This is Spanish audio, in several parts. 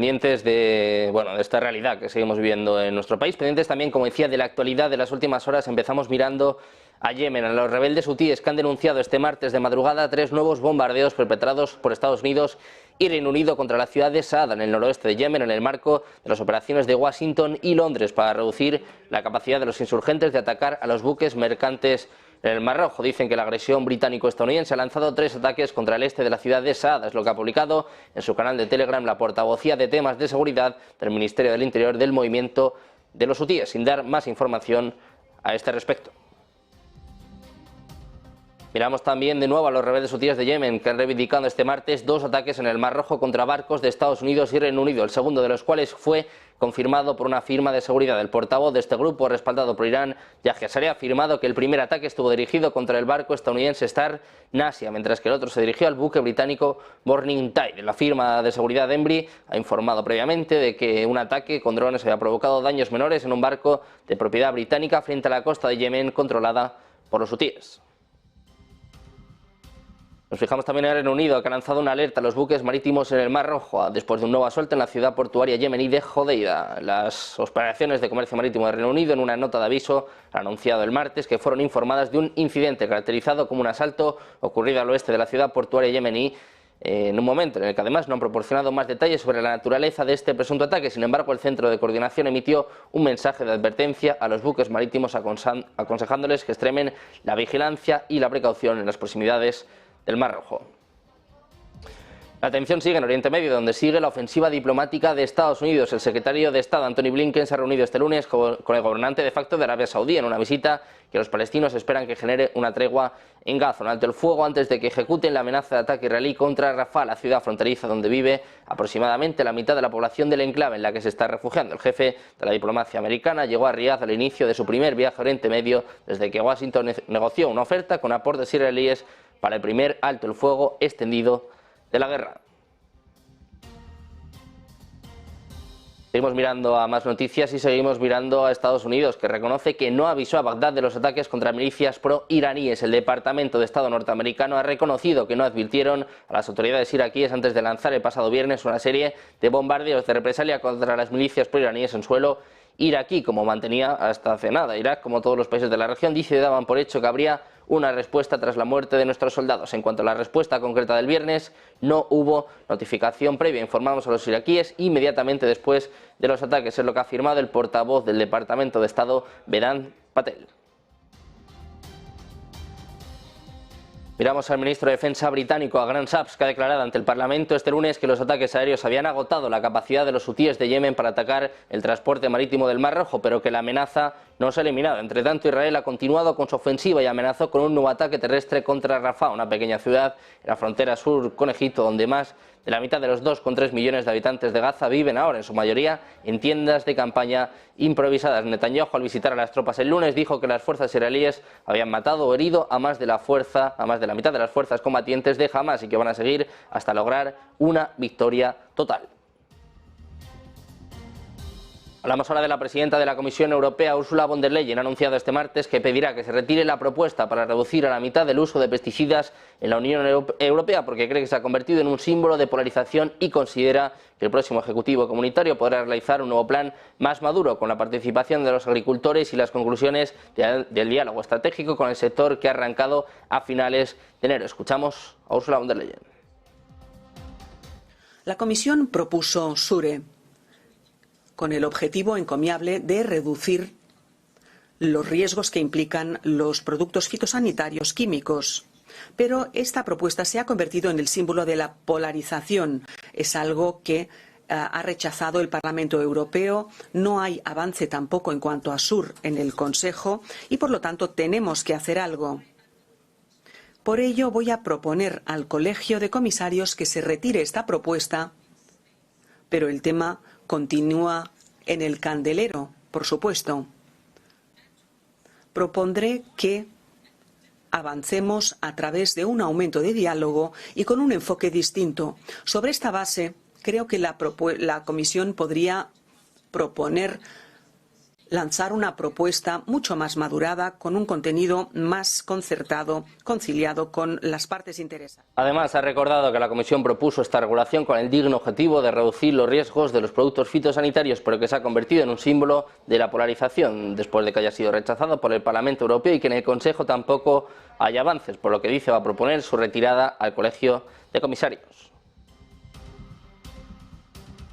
Pendientes de esta realidad que seguimos viviendo en nuestro país, pendientes también, como decía, de la actualidad de las últimas horas. Empezamos mirando a Yemen, a los rebeldes hutíes que han denunciado este martes de madrugada 3 nuevos bombardeos perpetrados por Estados Unidos y Reino Unido contra la ciudad de Saada, en el noroeste de Yemen, en el marco de las operaciones de Washington y Londres para reducir la capacidad de los insurgentes de atacar a los buques mercantes en el Mar Rojo. Dicen que la agresión británico-estadounidense ha lanzado 3 ataques contra el este de la ciudad de Saada. Es lo que ha publicado en su canal de Telegram la portavocía de temas de seguridad del Ministerio del Interior del movimiento de los hutíes, sin dar más información a este respecto. Miramos también de nuevo a los rebeldes hutíes de Yemen, que han reivindicado este martes 2 ataques en el Mar Rojo contra barcos de Estados Unidos y Reino Unido, el segundo de los cuales fue confirmado por una firma de seguridad. El portavoz de este grupo, respaldado por Irán, Yahya Saree, ha afirmado que el primer ataque estuvo dirigido contra el barco estadounidense Star Nasia, mientras que el otro se dirigió al buque británico Morning Tide. La firma de seguridad Embry ha informado previamente de que un ataque con drones había provocado daños menores en un barco de propiedad británica frente a la costa de Yemen controlada por los hutíes. Nos fijamos también en el Reino Unido, que ha lanzado una alerta a los buques marítimos en el Mar Rojo después de un nuevo asalto en la ciudad portuaria yemení de Hodeida. Las operaciones de comercio marítimo del Reino Unido, en una nota de aviso, han anunciado el martes que fueron informadas de un incidente caracterizado como un asalto ocurrido al oeste de la ciudad portuaria yemení, en un momento en el que además no han proporcionado más detalles sobre la naturaleza de este presunto ataque. Sin embargo, el Centro de Coordinación emitió un mensaje de advertencia a los buques marítimos aconsejándoles que extremen la vigilancia y la precaución en las proximidades del Mar Rojo. La atención sigue en Oriente Medio, donde sigue la ofensiva diplomática de Estados Unidos. El secretario de Estado, Antony Blinken, se ha reunido este lunes con el gobernante de facto de Arabia Saudí en una visita que los palestinos esperan que genere una tregua en Gaza, un alto el fuego antes de que ejecuten la amenaza de ataque israelí contra Rafah, la ciudad fronteriza donde vive aproximadamente la mitad de la población del enclave en la que se está refugiando. El jefe de la diplomacia americana llegó a Riad al inicio de su primer viaje a Oriente Medio desde que Washington negoció una oferta con aportes israelíes para el primer alto el fuego extendido de la guerra. Seguimos mirando a más noticias y seguimos mirando a Estados Unidos, que reconoce que no avisó a Bagdad de los ataques contra milicias pro-iraníes. El Departamento de Estado norteamericano ha reconocido que no advirtieron a las autoridades iraquíes antes de lanzar el pasado viernes una serie de bombardeos de represalia contra las milicias pro-iraníes en suelo iraquí, como mantenía hasta hace nada. Irak, como todos los países de la región, dice y daban por hecho que habría una respuesta tras la muerte de nuestros soldados. En cuanto a la respuesta concreta del viernes, no hubo notificación previa. Informamos a los iraquíes inmediatamente después de los ataques, es lo que ha afirmado el portavoz del Departamento de Estado, Vedant Patel. Miramos al ministro de Defensa británico, a Grant Shapps, que ha declarado ante el Parlamento este lunes que los ataques aéreos habían agotado la capacidad de los hutíes de Yemen para atacar el transporte marítimo del Mar Rojo, pero que la amenaza no se ha eliminado. Entre tanto, Israel ha continuado con su ofensiva y amenazó con un nuevo ataque terrestre contra Rafah, una pequeña ciudad en la frontera sur con Egipto, donde más de la mitad de los 2,3 millones de habitantes de Gaza viven ahora, en su mayoría, en tiendas de campaña improvisadas. Netanyahu, al visitar a las tropas el lunes, dijo que las fuerzas israelíes habían matado o herido a más de la mitad de las fuerzas combatientes de Hamas y que van a seguir hasta lograr una victoria total. Hablamos ahora de la presidenta de la Comisión Europea, Ursula von der Leyen. Ha anunciado este martes que pedirá que se retire la propuesta para reducir a la mitad el uso de pesticidas en la Unión Europea, porque cree que se ha convertido en un símbolo de polarización y considera que el próximo Ejecutivo Comunitario podrá realizar un nuevo plan más maduro con la participación de los agricultores y las conclusiones del diálogo estratégico con el sector que ha arrancado a finales de enero. Escuchamos a Ursula von der Leyen. La Comisión propuso SURE, con el objetivo encomiable de reducir los riesgos que implican los productos fitosanitarios químicos. Pero esta propuesta se ha convertido en el símbolo de la polarización. Es algo que ha rechazado el Parlamento Europeo. No hay avance tampoco en cuanto a SURE en el Consejo y, por lo tanto, tenemos que hacer algo. Por ello, voy a proponer al Colegio de Comisarios que se retire esta propuesta, pero el tema continúa en el candelero, por supuesto. Propondré que avancemos a través de un aumento de diálogo y con un enfoque distinto. Sobre esta base, creo que la Comisión podría proponer lanzar una propuesta mucho más madurada, con un contenido más concertado, conciliado con las partes interesadas. Además, ha recordado que la Comisión propuso esta regulación con el digno objetivo de reducir los riesgos de los productos fitosanitarios, pero que se ha convertido en un símbolo de la polarización después de que haya sido rechazado por el Parlamento Europeo y que en el Consejo tampoco hay avances, por lo que dice va a proponer su retirada al Colegio de Comisarios.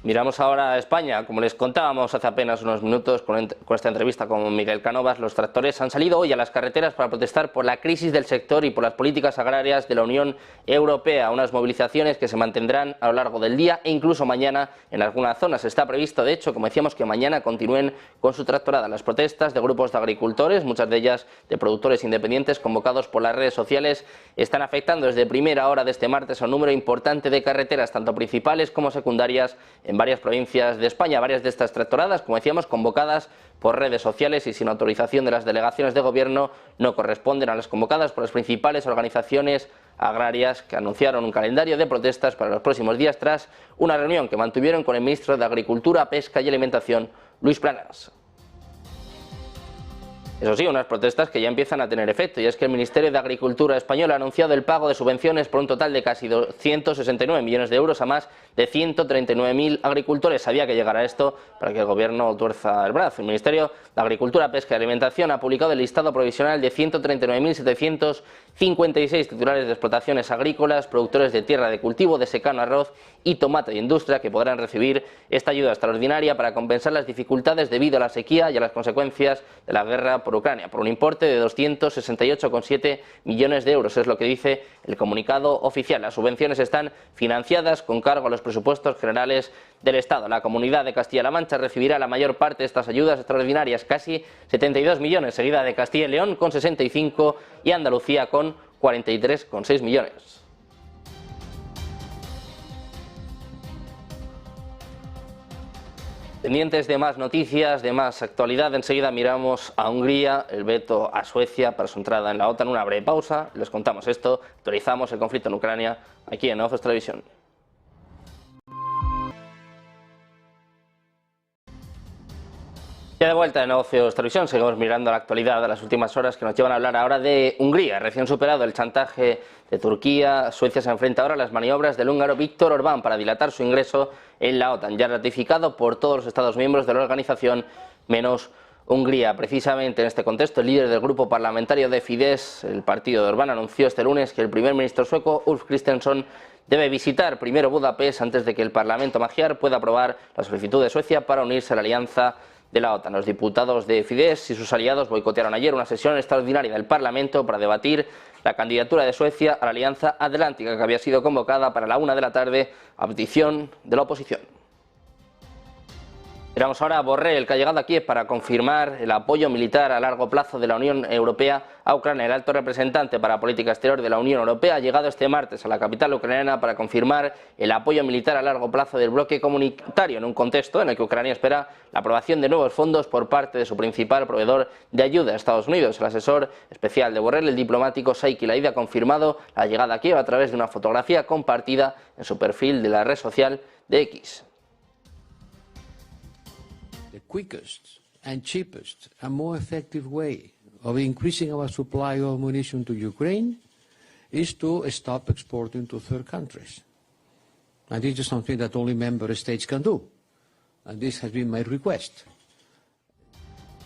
Miramos ahora a España. Como les contábamos hace apenas unos minutos con esta entrevista con Miguel Cánovas, los tractores han salido hoy a las carreteras para protestar por la crisis del sector y por las políticas agrarias de la Unión Europea. Unas movilizaciones que se mantendrán a lo largo del día e incluso mañana en algunas zonas. Está previsto, de hecho, como decíamos, que mañana continúen con su tractorada. Las protestas de grupos de agricultores, muchas de ellas de productores independientes convocados por las redes sociales, están afectando desde primera hora de este martes a un número importante de carreteras, tanto principales como secundarias, en varias provincias de España. Varias de estas tractoradas, como decíamos, convocadas por redes sociales y sin autorización de las delegaciones de gobierno, no corresponden a las convocadas por las principales organizaciones agrarias, que anunciaron un calendario de protestas para los próximos días tras una reunión que mantuvieron con el ministro de Agricultura, Pesca y Alimentación, Luis Planas. Eso sí, unas protestas que ya empiezan a tener efecto, y es que el Ministerio de Agricultura español ha anunciado el pago de subvenciones por un total de casi 269 millones de euros a más de 139.000 agricultores. Había que llegar a esto para que el Gobierno tuerza el brazo. El Ministerio de Agricultura, Pesca y Alimentación ha publicado el listado provisional de 139.756 titulares de explotaciones agrícolas, productores de tierra de cultivo, de secano, arroz y tomate de industria, que podrán recibir esta ayuda extraordinaria para compensar las dificultades debido a la sequía y a las consecuencias de la guerra por Ucrania, por un importe de 268,7 millones de euros. Es lo que dice el comunicado oficial. Las subvenciones están financiadas con cargo a los presupuestos generales del Estado. La Comunidad de Castilla-La Mancha recibirá la mayor parte de estas ayudas extraordinarias, casi 72 millones, seguida de Castilla y León con 65 y Andalucía con 43,6 millones. Pendientes de más noticias, de más actualidad, enseguida miramos a Hungría, el veto a Suecia para su entrada en la OTAN. Una breve pausa, les contamos esto, actualizamos el conflicto en Ucrania aquí en Ojos Televisión. Ya de vuelta en Negocios Televisión, seguimos mirando la actualidad de las últimas horas que nos llevan a hablar ahora de Hungría. Recién superado el chantaje de Turquía, Suecia se enfrenta ahora a las maniobras del húngaro Viktor Orbán para dilatar su ingreso en la OTAN, ya ratificado por todos los Estados miembros de la organización, menos Hungría. Precisamente en este contexto, el líder del grupo parlamentario de Fidesz, el partido de Orbán, anunció este lunes que el primer ministro sueco, Ulf Kristersson, debe visitar primero Budapest antes de que el Parlamento Magyar pueda aprobar la solicitud de Suecia para unirse a la alianza de la OTAN. Los diputados de Fidesz y sus aliados boicotearon ayer una sesión extraordinaria del Parlamento para debatir la candidatura de Suecia a la Alianza Atlántica, que había sido convocada para la 1 de la tarde a petición de la oposición. Miramos ahora a Borrell, que ha llegado aquí para confirmar el apoyo militar a largo plazo de la Unión Europea a Ucrania. El alto representante para la política exterior de la Unión Europea ha llegado este martes a la capital ucraniana para confirmar el apoyo militar a largo plazo del bloque comunitario, en un contexto en el que Ucrania espera la aprobación de nuevos fondos por parte de su principal proveedor de ayuda, Estados Unidos. El asesor especial de Borrell, el diplomático Sheikh Laid, ha confirmado la llegada aquí a través de una fotografía compartida en su perfil de la red social de X. The quickest and cheapest and more effective way of increasing our supply of munition to Ukraine is to stop exporting to third countries. And this is something that only member states can do. And this has been my request.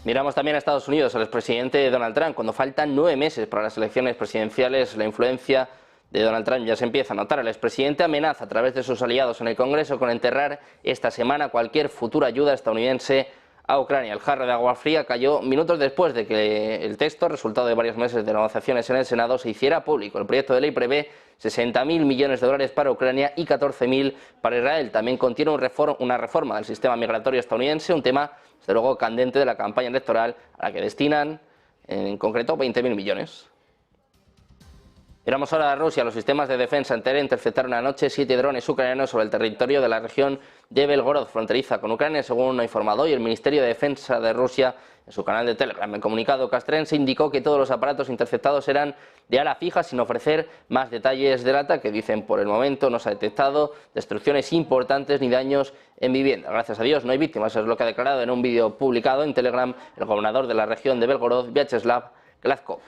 Miramos también a Estados Unidos, al expresidente Donald Trump. Cuando faltan 9 meses para las elecciones presidenciales, la influencia de Donald Trump ya se empieza a notar. El expresidente amenaza a través de sus aliados en el Congreso con enterrar esta semana cualquier futura ayuda estadounidense a Ucrania. El jarro de agua fría cayó minutos después de que el texto, resultado de varios meses de negociaciones en el Senado, se hiciera público. El proyecto de ley prevé 60.000 millones de dólares para Ucrania y 14.000 para Israel. También contiene una reforma del sistema migratorio estadounidense, un tema, desde luego, candente de la campaña electoral, a la que destinan, en concreto, 20.000 millones. Miramos ahora a Rusia. Los sistemas de defensa antiaérea interceptaron anoche 7 drones ucranianos sobre el territorio de la región de Belgorod, fronteriza con Ucrania, según ha informado hoy el Ministerio de Defensa de Rusia en su canal de Telegram. El comunicado castrense indicó que todos los aparatos interceptados eran de ala fija, sin ofrecer más detalles del ataque. Dicen, por el momento no se ha detectado destrucciones importantes ni daños en vivienda. Gracias a Dios no hay víctimas, es lo que ha declarado en un vídeo publicado en Telegram el gobernador de la región de Belgorod, Vyacheslav Gladkov.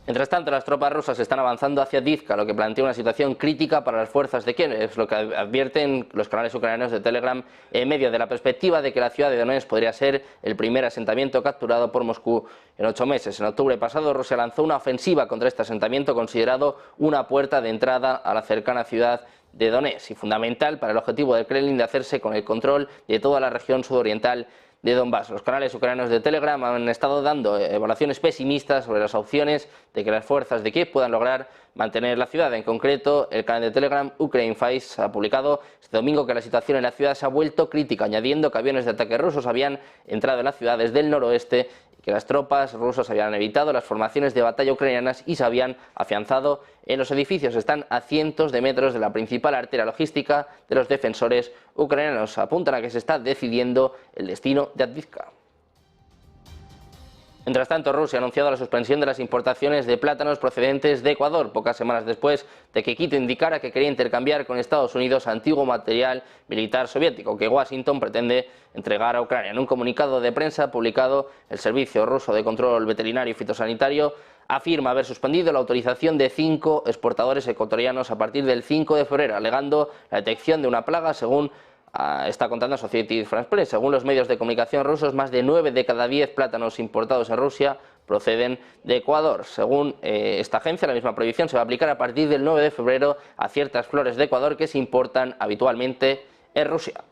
Mientras tanto, las tropas rusas están avanzando hacia Avdiivka, lo que plantea una situación crítica para las fuerzas de Kiev, es lo que advierten los canales ucranianos de Telegram en medio de la perspectiva de que la ciudad de Donetsk podría ser el primer asentamiento capturado por Moscú en 8 meses. En octubre pasado, Rusia lanzó una ofensiva contra este asentamiento considerado una puerta de entrada a la cercana ciudad de Donetsk y fundamental para el objetivo del Kremlin de hacerse con el control de toda la región sudoriental de Donbass. Los canales ucranianos de Telegram han estado dando evaluaciones pesimistas sobre las opciones de que las fuerzas de Kiev puedan lograr mantener la ciudad. En concreto, el canal de Telegram Ukraine Files ha publicado este domingo que la situación en la ciudad se ha vuelto crítica, añadiendo que aviones de ataque rusos habían entrado en la ciudad desde el noroeste y que las tropas rusas habían evitado las formaciones de batalla ucranianas y se habían afianzado en los edificios. Están a cientos de metros de la principal arteria logística de los defensores ucranianos. Apuntan a que se está decidiendo el destino de Avdiivka. Mientras tanto, Rusia ha anunciado la suspensión de las importaciones de plátanos procedentes de Ecuador, pocas semanas después de que Quito indicara que quería intercambiar con Estados Unidos antiguo material militar soviético que Washington pretende entregar a Ucrania. En un comunicado de prensa publicado, el Servicio Ruso de Control Veterinario y Fitosanitario afirma haber suspendido la autorización de 5 exportadores ecuatorianos a partir del 5 de febrero, alegando la detección de una plaga, según está contando Associated Press. Según los medios de comunicación rusos, más de 9 de cada 10 plátanos importados en Rusia proceden de Ecuador. Según esta agencia, la misma prohibición se va a aplicar a partir del 9 de febrero a ciertas flores de Ecuador que se importan habitualmente en Rusia.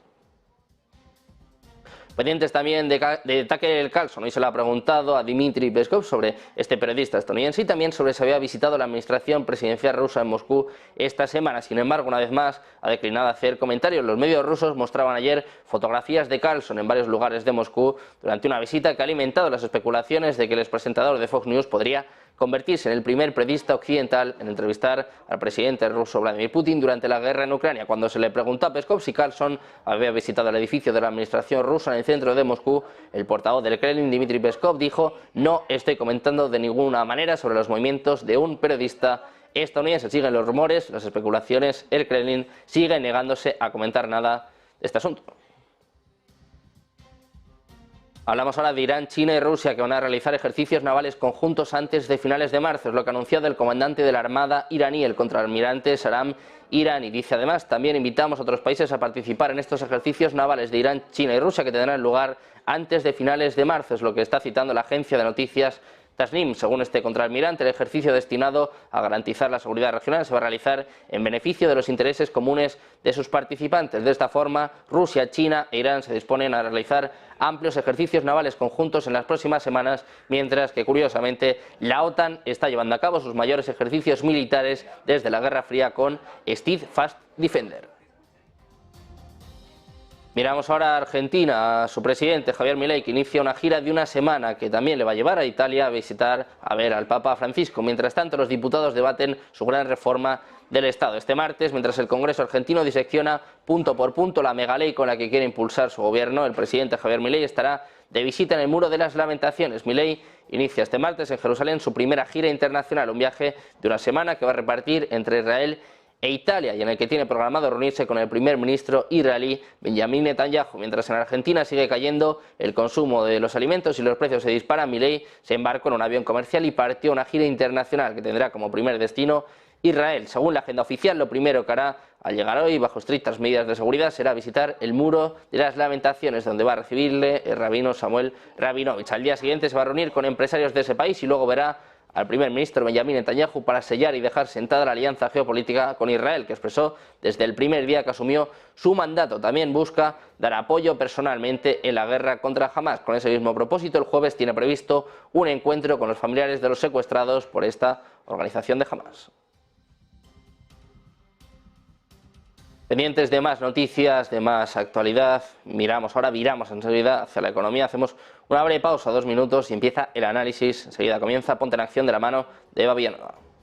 Pendientes también de Tucker Carlson. Hoy se le ha preguntado a Dmitry Peskov sobre este periodista estadounidense y también sobre si había visitado la administración presidencial rusa en Moscú esta semana. Sin embargo, una vez más, ha declinado hacer comentarios. Los medios rusos mostraban ayer fotografías de Carlson en varios lugares de Moscú durante una visita que ha alimentado las especulaciones de que el expresentador de Fox News podría convertirse en el primer periodista occidental en entrevistar al presidente ruso Vladimir Putin durante la guerra en Ucrania. Cuando se le preguntó a Peskov si Carlson había visitado el edificio de la administración rusa en el centro de Moscú, el portavoz del Kremlin, Dmitry Peskov, dijo: "No estoy comentando de ninguna manera sobre los movimientos de un periodista estadounidense". Siguen los rumores, las especulaciones, el Kremlin sigue negándose a comentar nada de este asunto. Hablamos ahora de Irán, China y Rusia, que van a realizar ejercicios navales conjuntos antes de finales de marzo. Es lo que ha anunciado el comandante de la Armada iraní, el contraalmirante Saram Irani. Dice además: también invitamos a otros países a participar en estos ejercicios navales de Irán, China y Rusia, que tendrán lugar antes de finales de marzo. Es lo que está citando la agencia de noticias Tasnim. Según este contraalmirante, el ejercicio destinado a garantizar la seguridad regional se va a realizar en beneficio de los intereses comunes de sus participantes. De esta forma, Rusia, China e Irán se disponen a realizar amplios ejercicios navales conjuntos en las próximas semanas, mientras que, curiosamente, la OTAN está llevando a cabo sus mayores ejercicios militares desde la Guerra Fría con Steadfast Defender. Miramos ahora a Argentina, a su presidente Javier Milei, que inicia una gira de una semana que también le va a llevar a Italia a ver al Papa Francisco. Mientras tanto, los diputados debaten su gran reforma del Estado. Este martes, mientras el Congreso argentino disecciona punto por punto la megaley con la que quiere impulsar su gobierno, el presidente Javier Milei estará de visita en el Muro de las Lamentaciones. Milei inicia este martes en Jerusalén su primera gira internacional, un viaje de una semana que va a repartir entre Israel e Italia, y en el que tiene programado reunirse con el primer ministro israelí Benjamin Netanyahu. Mientras en Argentina sigue cayendo el consumo de los alimentos y los precios se disparan, Milei se embarcó en un avión comercial y partió a una gira internacional que tendrá como primer destino Israel. Según la agenda oficial, lo primero que hará al llegar hoy, bajo estrictas medidas de seguridad, será visitar el Muro de las Lamentaciones, donde va a recibirle el rabino Samuel Rabinovich. Al día siguiente se va a reunir con empresarios de ese país y luego verá al primer ministro Benjamin Netanyahu para sellar y dejar sentada la alianza geopolítica con Israel, que expresó desde el primer día que asumió su mandato. También busca dar apoyo personalmente en la guerra contra Hamas. Con ese mismo propósito, el jueves tiene previsto un encuentro con los familiares de los secuestrados por esta organización de Hamas. Pendientes de más noticias, de más actualidad, viramos enseguida hacia la economía, hacemos una breve pausa, 2 minutos, y empieza el análisis. Enseguida comienza Ponte en Acción de la mano de Eva Villanueva.